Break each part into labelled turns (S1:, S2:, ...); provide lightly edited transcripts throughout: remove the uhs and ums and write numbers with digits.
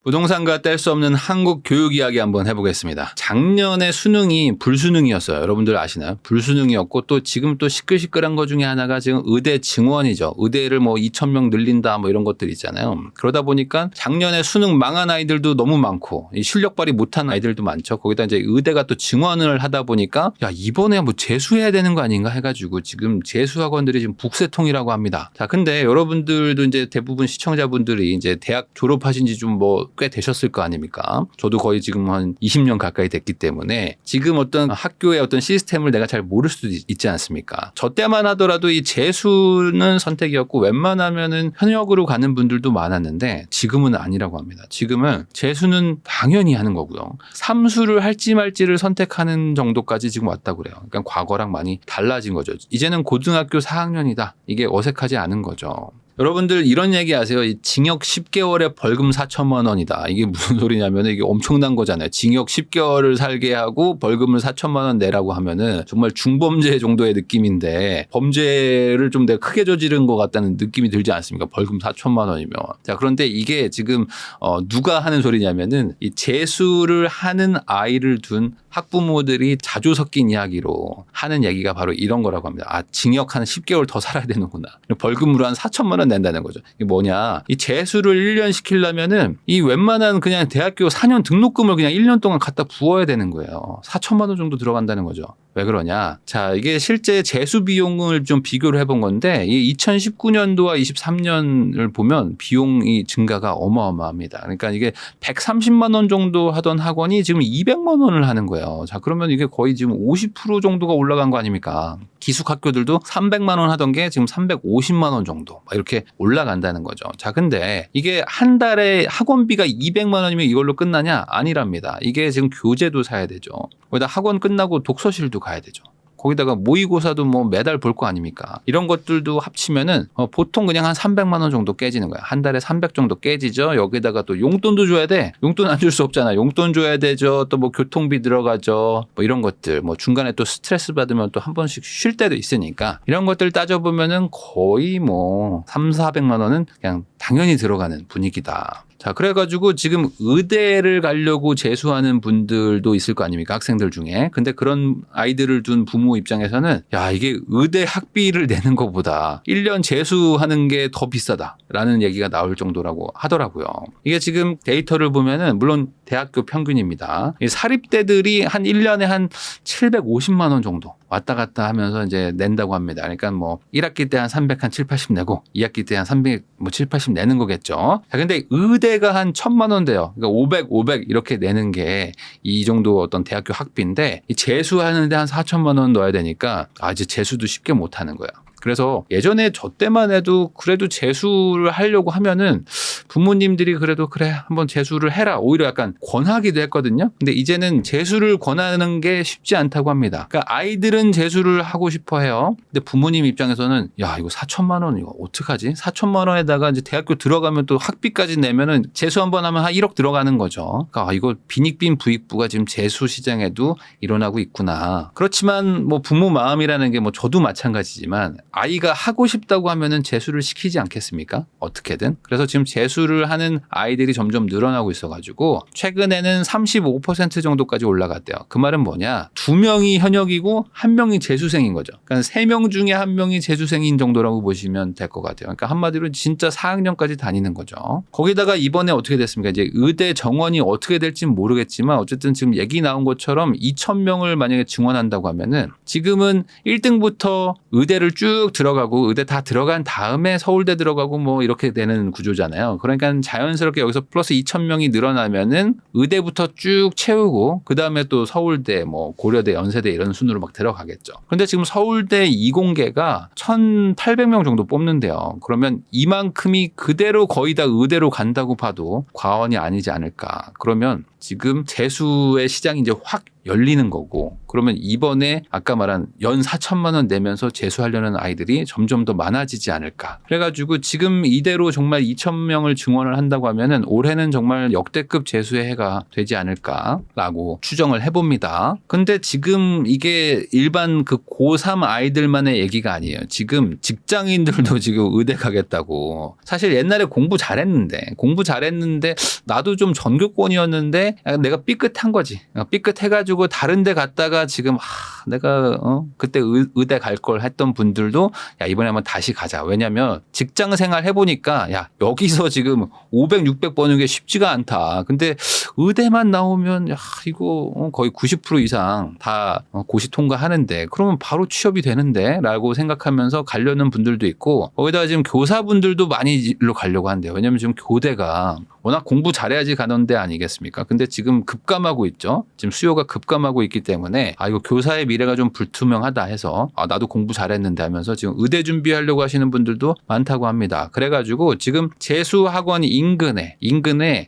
S1: 부동산과 뗄 수 없는 한국 교육 이야기 한번 해보겠습니다. 작년에 수능이 불수능이었어요. 여러분들 아시나요? 불수능이었고 또 지금 또 시끌시끌한 것 중에 하나가 지금 의대 증원이죠. 의대를 뭐 2,000명 늘린다 뭐 이런 것들 있잖아요. 그러다 보니까 작년에 수능 망한 아이들도 너무 많고 실력 발휘 못한 아이들도 많죠. 거기다 이제 의대가 또 증원을 하다 보니까 야 이번에 뭐 재수해야 되는 거 아닌가 해가지고 지금 재수학원들이 지금 북새통이라고 합니다. 자 근데 여러분들도 이제 대부분 시청자분들이 이제 대학 졸업하신 지 좀 뭐 꽤 되셨을 거 아닙니까? 저도 거의 지금 한 20년 가까이 됐기 때문에 지금 어떤 학교의 어떤 시스템을 내가 잘 모를 수도 있지 않습니까? 저 때만 하더라도 이 재수는 선택이었고 웬만하면은 현역으로 가는 분들도 많았는데 지금은 아니라고 합니다. 지금은 재수는 당연히 하는 거고요. 삼수를 할지 말지를 선택하는 정도까지 지금 왔다고 그래요. 그러니까 과거랑 많이 달라진 거죠. 이제는 고등학교 4학년이다. 이게 어색하지 않은 거죠. 여러분들 이런 얘기 아세요? 징역 10개월에 벌금 4천만 원이다. 이게 무슨 소리냐면 이게 엄청난 거잖아요. 징역 10개월을 살게 하고 벌금을 4천만 원 내라고 하면은 정말 중범죄 정도의 느낌인데 범죄를 좀 내가 크게 저지른 것 같다는 느낌이 들지 않습니까? 벌금 4천만 원이면. 자, 그런데 이게 지금 누가 하는 소리냐면은 이 재수를 하는 아이를 둔 학부모들이 자주 섞인 이야기로 하는 얘기가 바로 이런 거라고 합니다. 아, 징역 한 10개월 더 살아야 되는구나. 벌금으로 한 4천만 원 낸다는 거죠. 이게 뭐냐. 이 재수를 1년 시키려면은 이 웬만한 그냥 대학교 4년 등록금을 그냥 1년 동안 갖다 부어야 되는 거예요. 4천만 원 정도 들어간다는 거죠. 왜 그러냐. 자, 이게 실제 재수 비용을 좀 비교를 해본 건데 이 2019년도와 23년을 보면 비용이 증가가 어마어마합니다. 그러니까 이게 130만 원 정도 하던 학원이 지금 200만 원을 하는 거예요. 자, 그러면 이게 거의 지금 50% 정도가 올라간 거 아닙니까? 기숙학교들도 300만 원 하던 게 지금 350만 원 정도 이렇게 올라간다는 거죠. 자, 근데 이게 한 달에 학원비가 200만 원이면 이걸로 끝나냐? 아니랍니다. 이게 지금 교재도 사야 되죠. 거기다 학원 끝나고 독서실도 가야 되죠. 거기다가 모의고사도 뭐 매달 볼 거 아닙니까? 이런 것들도 합치면은 보통 그냥 한 300만 원 정도 깨지는 거야. 한 달에 300 정도 깨지죠. 여기다가 또 용돈도 줘야 돼. 용돈 안 줄 수 없잖아. 용돈 줘야 되죠. 또 뭐 교통비 들어가죠. 뭐 이런 것들. 뭐 중간에 또 스트레스 받으면 또 한 번씩 쉴 때도 있으니까 이런 것들 따져보면은 거의 뭐 300~400만 원은 그냥 당연히 들어가는 분위기다. 자, 그래가지고 지금 의대를 가려고 재수하는 분들도 있을 거 아닙니까? 학생들 중에. 근데 그런 아이들을 둔 부모 입장에서는 야, 이게 의대 학비를 내는 것보다 1년 재수하는 게 더 비싸다라는 얘기가 나올 정도라고 하더라고요. 이게 지금 데이터를 보면은 물론 대학교 평균입니다. 이 사립대들이 한 1년에 한 750만 원 정도 왔다 갔다 하면서 이제 낸다고 합니다. 그러니까 뭐 1학기 때 한 300, 한 7, 80 내고 2학기 때 한 300, 뭐 7, 80 내는 거겠죠. 자, 근데 의대가 한 1,000만 원 돼요. 그러니까 500 이렇게 내는 게 이 정도 어떤 대학교 학비인데 이 재수하는데 한 4천만 원 넣어야 되니까 아, 이제 재수도 쉽게 못 하는 거야. 그래서 예전에 저 때만 해도 그래도 재수를 하려고 하면은 부모님들이 그래도 그래 한번 재수를 해라 오히려 약간 권하기도 했거든요. 근데 이제는 재수를 권하는 게 쉽지 않다고 합니다. 그러니까 아이들은 재수를 하고 싶어 해요. 근데 부모님 입장에서는 야 이거 4천만 원 이거 어떡하지? 4천만 원에다가 이제 대학교 들어가면 또 학비까지 내면은 재수 한번 하면 한 1억 들어가는 거죠. 그러니까 이거 빈익빈 부익부가 지금 재수 시장에도 일어나고 있구나. 그렇지만 뭐 부모 마음이라는 게 뭐 저도 마찬가지지만 아이가 하고 싶다고 하면은 재수를 시키지 않겠습니까? 어떻게든. 그래서 지금 재수를 하는 아이들이 점점 늘어나고 있어가지고 최근에는 35% 정도까지 올라갔대요. 그 말은 뭐냐? 2명이 현역이고 1명이 재수생인 거죠. 그러니까 3명 중에 1명이 재수생인 정도라고 보시면 될 것 같아요. 그러니까 한마디로 진짜 4학년까지 다니는 거죠. 거기다가 이번에 어떻게 됐습니까? 이제 의대 정원이 어떻게 될지는 모르겠지만 어쨌든 지금 얘기 나온 것처럼 2,000명을 만약에 증원한다고 하면은 지금은 1등부터 의대를 쭉 들어가고 의대 다 들어간 다음에 서울대 들어가고 뭐 이렇게 되는 구조잖아요. 그러니까 자연스럽게 여기서 플러스 2,000명이 늘어나면은 의대부터 쭉 채우고 그다음에 또 서울대 뭐 고려대 연세대 이런 순으로 막 들어가겠죠. 그런데 지금 서울대 이공계가 1,800명 정도 뽑는데요. 그러면 이만큼이 그대로 거의 다 의대로 간다고 봐도 과언이 아니지 않을까. 그러면 지금 재수의 시장이 이제 확 열리는 거고 그러면 이번에 아까 말한 연 4천만 원 내면서 재수하려는 아이들이 점점 더 많아지지 않을까. 그래가지고 지금 이대로 정말 2,000명을 증원을 한다고 하면은 올해는 정말 역대급 재수의 해가 되지 않을까라고 추정을 해봅니다. 근데 지금 이게 일반 그 고3 아이들만의 얘기가 아니에요. 지금 직장인들도 지금 의대 가겠다고. 사실 옛날에 공부 잘했는데 나도 좀 전교권이었는데 내가 삐끗한 거지. 삐끗해가지고 다른 데 갔다가 지금 내가 그때 의대 갈 걸 했던 분들도 야 이번에 한번 다시 가자. 왜냐면 직장 생활 해보니까 야 여기서 지금 500, 600 버는 게 쉽지가 않다. 근데 의대만 나오면 야 이거 거의 90% 이상 다 고시 통과하는데 그러면 바로 취업이 되는데 라고 생각하면서 가려는 분들도 있고 거기다가 지금 교사분들도 많이 일로 가려고 한대요. 왜냐면 지금 교대가 워낙 공부 잘해야지 가는 데 아니겠습니까? 근데 지금 급감하고 있죠. 지금 수요가 급감하고 있기 때문에 이거 교사의 미래가 좀 불투명하다 해서 나도 공부 잘했는데 하면서 지금 의대 준비하려고 하시는 분들도 많다고 합니다. 그래가지고 지금 재수학원 인근에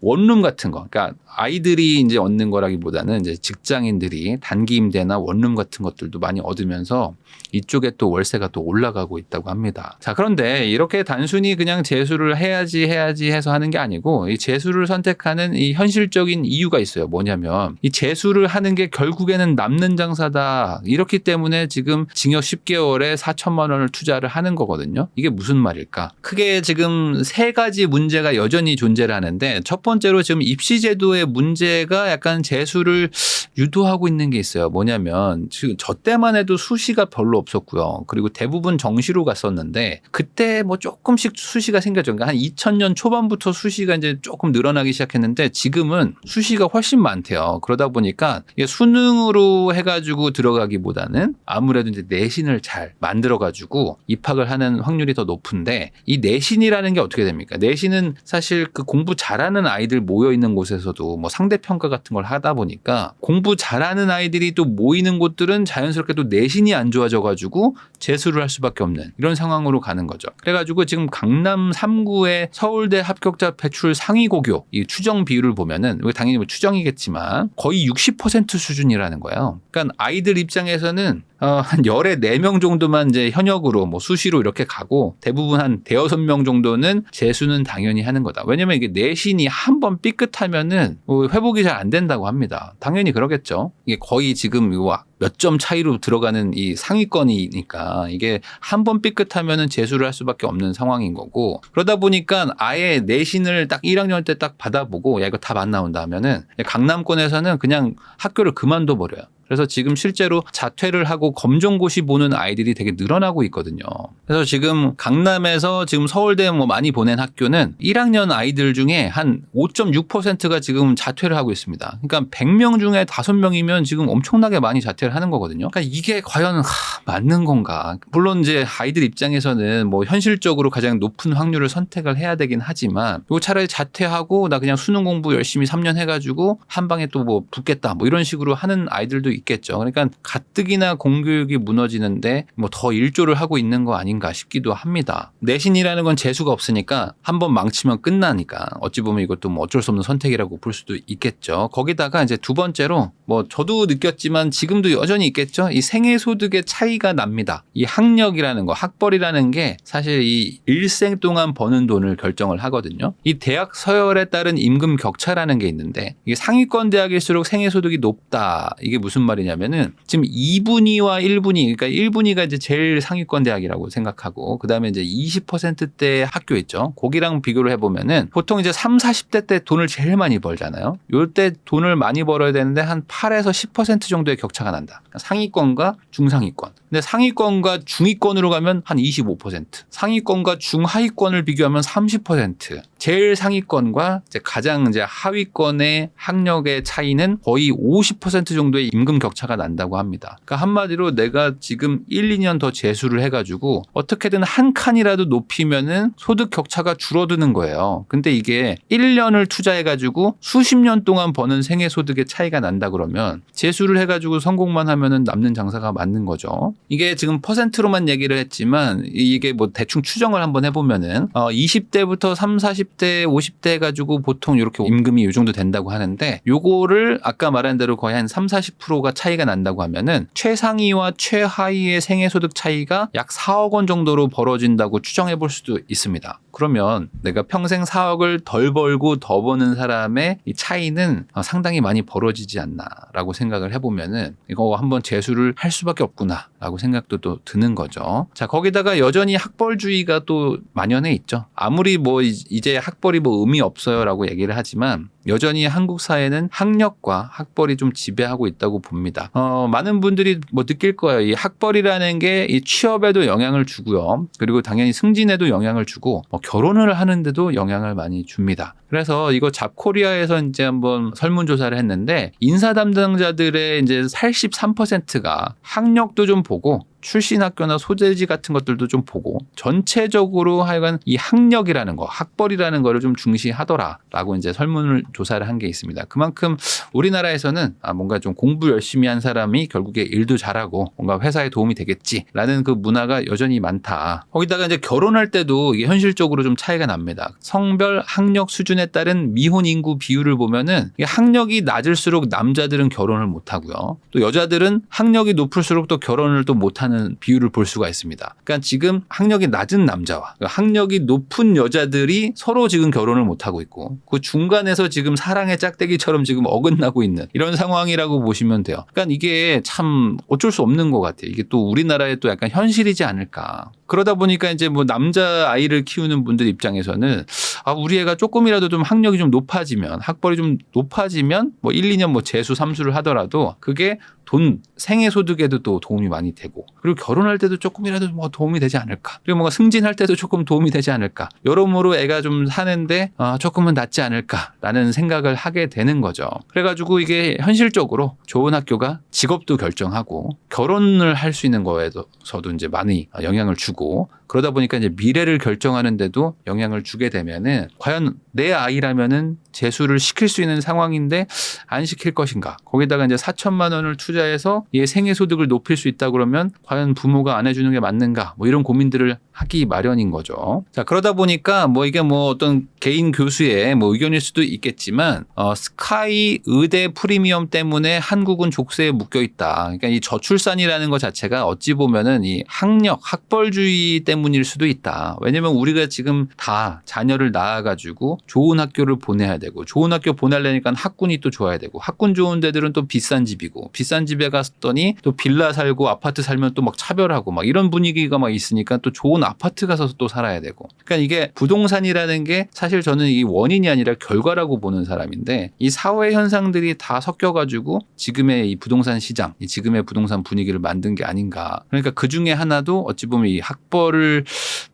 S1: 원룸 같은 거, 그러니까 아이들이 이제 얻는 거라기보다는 이제 직장인들이 단기 임대나 원룸 같은 것들도 많이 얻으면서 이쪽에 또 월세가 또 올라가고 있다고 합니다. 자, 그런데 이렇게 단순히 그냥 재수를 해야지 해서 하는 게 아니고 이 재수를 선택하는 이 현실적인 이유가 있어요. 뭐냐면 이 재수를 하는 게 결국에는 남는 장사다. 이렇기 때문에 지금 징역 10개월에 4천만 원을 투자를 하는 거거든요. 이게 무슨 말일까? 크게 지금 세 가지 문제가 여전히 존재를 하는데 첫 번째로 지금 입시제도의 문제가 약간 재수를 유도하고 있는 게 있어요. 뭐냐면 지금 저 때만 해도 수시가 별로 없었고요. 그리고 대부분 정시로 갔었는데 그때 뭐 조금씩 수시가 생겼죠. 그러니까 한 2000년 초반부터 수시가 이제 조금 늘어나기 시작했는데 지금은 수시가 훨씬 많대요. 그러다 보니까 이게 수능으로 해가지고 들어가기보다는 아무래도 이제 내신을 잘 만들어가지고 입학을 하는 확률이 더 높은데 이 내신이라는 게 어떻게 됩니까? 내신은 사실 그 공부 잘하는 아이들 모여 있는 곳에서도 뭐 상대평가 같은 걸 하다 보니까 공부 잘하는 아이들이 또 모이는 곳들은 자연스럽게 또 내신이 안 좋아져가지고 재수를 할 수밖에 없는 이런 상황으로 가는 거죠. 그래가지고 지금 강남 3구의 서울대 합격자 배출 상위 고교 이 추정 비율을 보면은 당연히 뭐 추정이겠지만 거의 60% 수준이라는 거예요. 그러니까 아이들 입장에서는 한 열에 4명 정도만 이제 현역으로 뭐 수시로 이렇게 가고 대부분 한 대여섯 명 정도는 재수는 당연히 하는 거다. 왜냐면 이게 내신이 한번 삐끗하면은 회복이 잘 안 된다고 합니다. 당연히 그러겠죠. 이게 거의 지금 몇 점 차이로 들어가는 이 상위권이니까 이게 한번 삐끗하면은 재수를 할 수밖에 없는 상황인 거고 그러다 보니까 아예 내신을 딱 1학년 때 딱 받아보고 야 이거 답 안 나온다 하면은 강남권에서는 그냥 학교를 그만둬 버려요. 그래서 지금 실제로 자퇴를 하고 검정고시 보는 아이들이 되게 늘어나고 있거든요. 그래서 지금 강남에서 지금 서울대 뭐 많이 보낸 학교는 1학년 아이들 중에 한 5.6%가 지금 자퇴를 하고 있습니다. 그러니까 100명 중에 5명이면 지금 엄청나게 많이 자퇴를 하는 거거든요. 그러니까 이게 과연 맞는 건가? 물론 이제 아이들 입장에서는 뭐 현실적으로 가장 높은 확률을 선택을 해야 되긴 하지만 이거 차라리 자퇴하고 나 그냥 수능 공부 열심히 3년 해가지고 한 방에 또 뭐 붙겠다 뭐 이런 식으로 하는 아이들도 있겠죠. 그러니까 가뜩이나 공교육이 무너지는데 뭐 더 일조를 하고 있는 거 아닌가 싶기도 합니다. 내신이라는 건 재수가 없으니까 한번 망치면 끝나니까 어찌 보면 이것도 뭐 어쩔 수 없는 선택이라고 볼 수도 있겠죠. 거기다가 이제 두 번째로 뭐 저도 느꼈지만 지금도 여전히 있겠죠. 이 생애소득의 차이가 납니다. 이 학력이라는 거, 학벌이라는 게 사실 이 일생 동안 버는 돈을 결정을 하거든요. 이 대학 서열에 따른 임금 격차라는 게 있는데 이게 상위권 대학일수록 생애소득이 높다. 이게 무슨 말이냐면은 지금 2분위와 1분위, 그러니까 1분위가 이제 제일 상위권 대학이라고 생각하고 그다음에 이제 20%대 학교 있죠. 거기랑 비교를 해보면은 보통 이제 3, 40대 때 돈을 제일 많이 벌잖아요. 요때 돈을 많이 벌어야 되는데 한 8에서 10% 정도의 격차가 난다. 그러니까 상위권과 중상위권. 근데 상위권과 중위권으로 가면 한 25%, 상위권과 중하위권을 비교하면 30%, 제일 상위권과 이제 가장 이제 하위권의 학력의 차이는 거의 50% 정도의 임금 격차가 난다고 합니다. 그러니까 한마디로 내가 지금 1, 2년 더 재수를 해가지고 어떻게든 한 칸이라도 높이면은 소득 격차가 줄어드는 거예요. 근데 이게 1년을 투자해가지고 수십 년 동안 버는 생애소득의 차이가 난다 그러면 재수를 해가지고 성공만 하면은 남는 장사가 맞는 거죠. 이게 지금 퍼센트로만 얘기를 했지만 이게 뭐 대충 추정을 한번 해보면은 20대부터 30, 40대, 50대 해가지고 보통 이렇게 임금이 이 정도 된다고 하는데 요거를 아까 말한 대로 거의 한 3, 40%가 차이가 난다고 하면은 최상위와 최하위의 생애소득 차이가 약 4억 원 정도로 벌어진다고 추정해 볼 수도 있습니다. 그러면 내가 평생 4억을 덜 벌고 더 버는 사람의 이 차이는 상당히 많이 벌어지지 않나라고 생각을 해보면은 이거 한번 재수를 할 수밖에 없구나라고 생각도 또 드는 거죠. 자, 거기다가 여전히 학벌주의가 또 만연해 있죠. 아무리 뭐 이제 학벌이 뭐 의미 없어요라고 얘기를 하지만 여전히 한국 사회는 학력과 학벌이 좀 지배하고 있다고 봅니다. 많은 분들이 뭐 느낄 거예요. 이 학벌이라는 게 이 취업에도 영향을 주고요. 그리고 당연히 승진에도 영향을 주고 결혼을 하는데도 영향을 많이 줍니다. 그래서 이거 잡코리아에서 이제 한번 설문조사를 했는데 인사 담당자들의 이제 83%가 학력도 좀 보고 출신 학교나 소재지 같은 것들도 좀 보고 전체적으로 하여간 이 학력이라는 거, 학벌이라는 거를 좀 중시하더라라고 이제 설문을 조사를 한 게 있습니다. 그만큼 우리나라에서는 뭔가 좀 공부 열심히 한 사람이 결국에 일도 잘하고 뭔가 회사에 도움이 되겠지라는 그 문화가 여전히 많다. 거기다가 이제 결혼할 때도 이게 현실적으로 좀 차이가 납니다. 성별 학력 수준에 따른 미혼 인구 비율을 보면은 이게 학력이 낮을수록 남자들은 결혼을 못 하고요. 또 여자들은 학력이 높을수록 또 결혼을 또 못 하는 비율을 볼 수가 있습니다. 그러니까 지금 학력이 낮은 남자와 학력이 높은 여자들이 서로 지금 결혼을 못 하고 있고 그 중간에서 지금 사랑의 짝대기처럼 지금 어긋나고 있는 이런 상황이라고 보시면 돼요. 그러니까 이게 참 어쩔 수 없는 것 같아요. 이게 또 우리나라의 또 약간 현실이지 않을까. 그러다 보니까 이제 뭐 남자 아이를 키우는 분들 입장에서는 우리 애가 조금이라도 좀 학력이 좀 높아지면 학벌이 좀 높아지면 뭐 1, 2년 뭐 재수, 삼수를 하더라도 그게 돈, 생애소득에도 또 도움이 많이 되고 그리고 결혼할 때도 조금이라도 뭐 도움이 되지 않을까. 그리고 뭔가 승진할 때도 조금 도움이 되지 않을까. 여러모로 애가 좀 사는데 조금은 낫지 않을까라는 생각을 하게 되는 거죠. 그래가지고 이게 현실적으로 좋은 학교가 직업도 결정하고 결혼을 할 수 있는 거에서도 이제 많이 영향을 주고 그러다 보니까 이제 미래를 결정하는데도 영향을 주게 되면은 과연 내 아이라면은 재수를 시킬 수 있는 상황인데 안 시킬 것인가. 거기다가 이제 4천만 원을 투자해서 얘 생애소득을 높일 수 있다 그러면 과연 부모가 안 해주는 게 맞는가. 뭐 이런 고민들을 하기 마련인 거죠. 자, 그러다 보니까 뭐 이게 뭐 어떤 개인 교수의 뭐 의견일 수도 있겠지만 스카이 의대 프리미엄 때문에 한국은 족쇄에 묶여 있다. 그러니까 이 저출산이라는 것 자체가 어찌 보면은 이 학력, 학벌주의 때문일 수도 있다. 왜냐면 우리가 지금 다 자녀를 낳아가지고 좋은 학교를 보내야 되고 좋은 학교 보내려니까 학군이 또 좋아야 되고 학군 좋은 데들은 또 비싼 집이고 비싼 집에 갔더니 또 빌라 살고 아파트 살면 또 막 차별하고 막 이런 분위기가 막 있으니까 또 좋은 아파트 가서 또 살아야 되고. 그러니까 이게 부동산이라는 게 사실 저는 이 원인이 아니라 결과라고 보는 사람인데 이 사회 현상들이 다 섞여가지고 지금의 이 부동산 시장, 이 지금의 부동산 분위기를 만든 게 아닌가. 그러니까 그 중에 하나도 어찌 보면 이 학벌을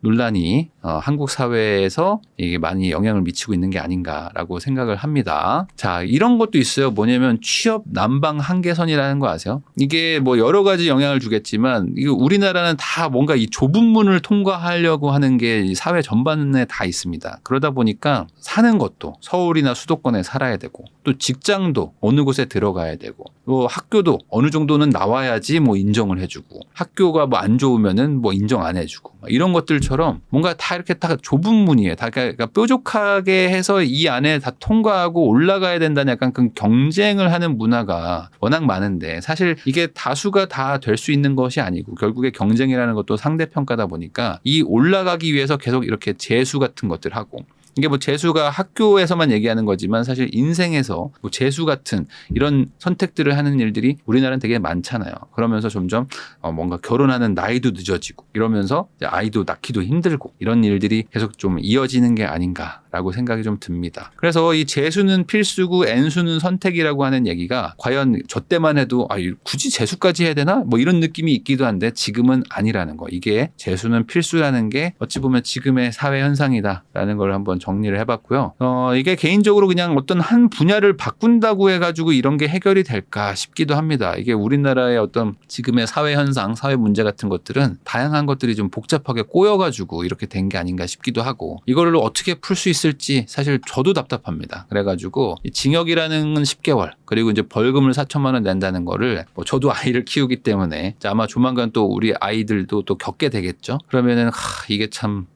S1: 논란이 한국 사회에서 이게 많이 영향을 미치고 있는 게 아닌가라고 생각을 합니다. 자, 이런 것도 있어요. 뭐냐면 취업 난방 한계선이라는 거 아세요? 이게 뭐 여러 가지 영향을 주겠지만 이거 우리나라는 다 뭔가 이 좁은 문을 통과하려고 하는 게 사회 전반에 다 있습니다. 그러다 보니까 사는 것도 서울이나 수도권에 살아야 되고 또 직장도 어느 곳에 들어가야 되고 또 학교도 어느 정도는 나와야지 뭐 인정을 해주고 학교가 뭐 안 좋으면은 뭐 인정 안 해주고 이런 것들처럼 뭔가 다 이렇게 다 좁은 문이에요. 다 그러니까 뾰족하게 해서 이 안에 다 통과하고 올라가야 된다는 약간 그 경쟁을 하는 문화가 워낙 많은데 사실 이게 다수가 다 될 수 있는 것이 아니고 결국에 경쟁이라는 것도 상대평가다 보니까 이 올라가기 위해서 계속 이렇게 재수 같은 것들 하고 이게 뭐 재수가 학교에서만 얘기하는 거지만 사실 인생에서 뭐 재수 같은 이런 선택들을 하는 일들이 우리나라는 되게 많잖아요. 그러면서 점점 뭔가 결혼하는 나이도 늦어지고 이러면서 이제 아이도 낳기도 힘들고 이런 일들이 계속 좀 이어지는 게 아닌가라고 생각이 좀 듭니다. 그래서 이 재수는 필수고 N수는 선택이라고 하는 얘기가 과연 저 때만 해도 굳이 재수까지 해야 되나? 뭐 이런 느낌이 있기도 한데 지금은 아니라는 거. 이게 재수는 필수라는 게 어찌 보면 지금의 사회 현상이다라는 걸 한번 정리를 해봤고요. 이게 개인적으로 그냥 어떤 한 분야를 바꾼다고 해가지고 이런 게 해결이 될까 싶기도 합니다. 이게 우리나라의 어떤 지금의 사회 현상, 사회 문제 같은 것들은 다양한 것들이 좀 복잡하게 꼬여가지고 이렇게 된 게 아닌가 싶기도 하고 이거를 어떻게 풀 수 있을지 사실 저도 답답합니다. 그래가지고 징역이라는 건 10개월 그리고 이제 벌금을 4천만 원 낸다는 거를 뭐 저도 아이를 키우기 때문에 아마 조만간 또 우리 아이들도 또 겪게 되겠죠. 그러면은 이게 참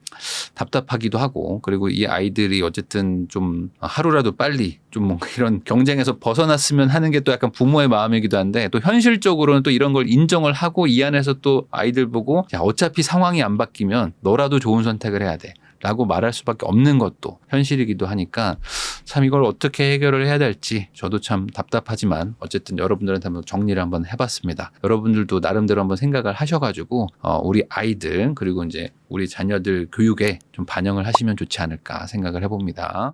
S1: 답답하기도 하고, 그리고 이 아이들이 어쨌든 좀 하루라도 빨리 좀 뭔가 이런 경쟁에서 벗어났으면 하는 게 또 약간 부모의 마음이기도 한데, 또 현실적으로는 또 이런 걸 인정을 하고 이 안에서 또 아이들 보고 야, 어차피 상황이 안 바뀌면 너라도 좋은 선택을 해야 돼 라고 말할 수밖에 없는 것도 현실이기도 하니까 참 이걸 어떻게 해결을 해야 될지 저도 참 답답하지만 어쨌든 여러분들한테 한번 정리를 한번 해봤습니다. 여러분들도 나름대로 한번 생각을 하셔가지고 우리 아이들 그리고 이제 우리 자녀들 교육에 좀 반영을 하시면 좋지 않을까 생각을 해봅니다.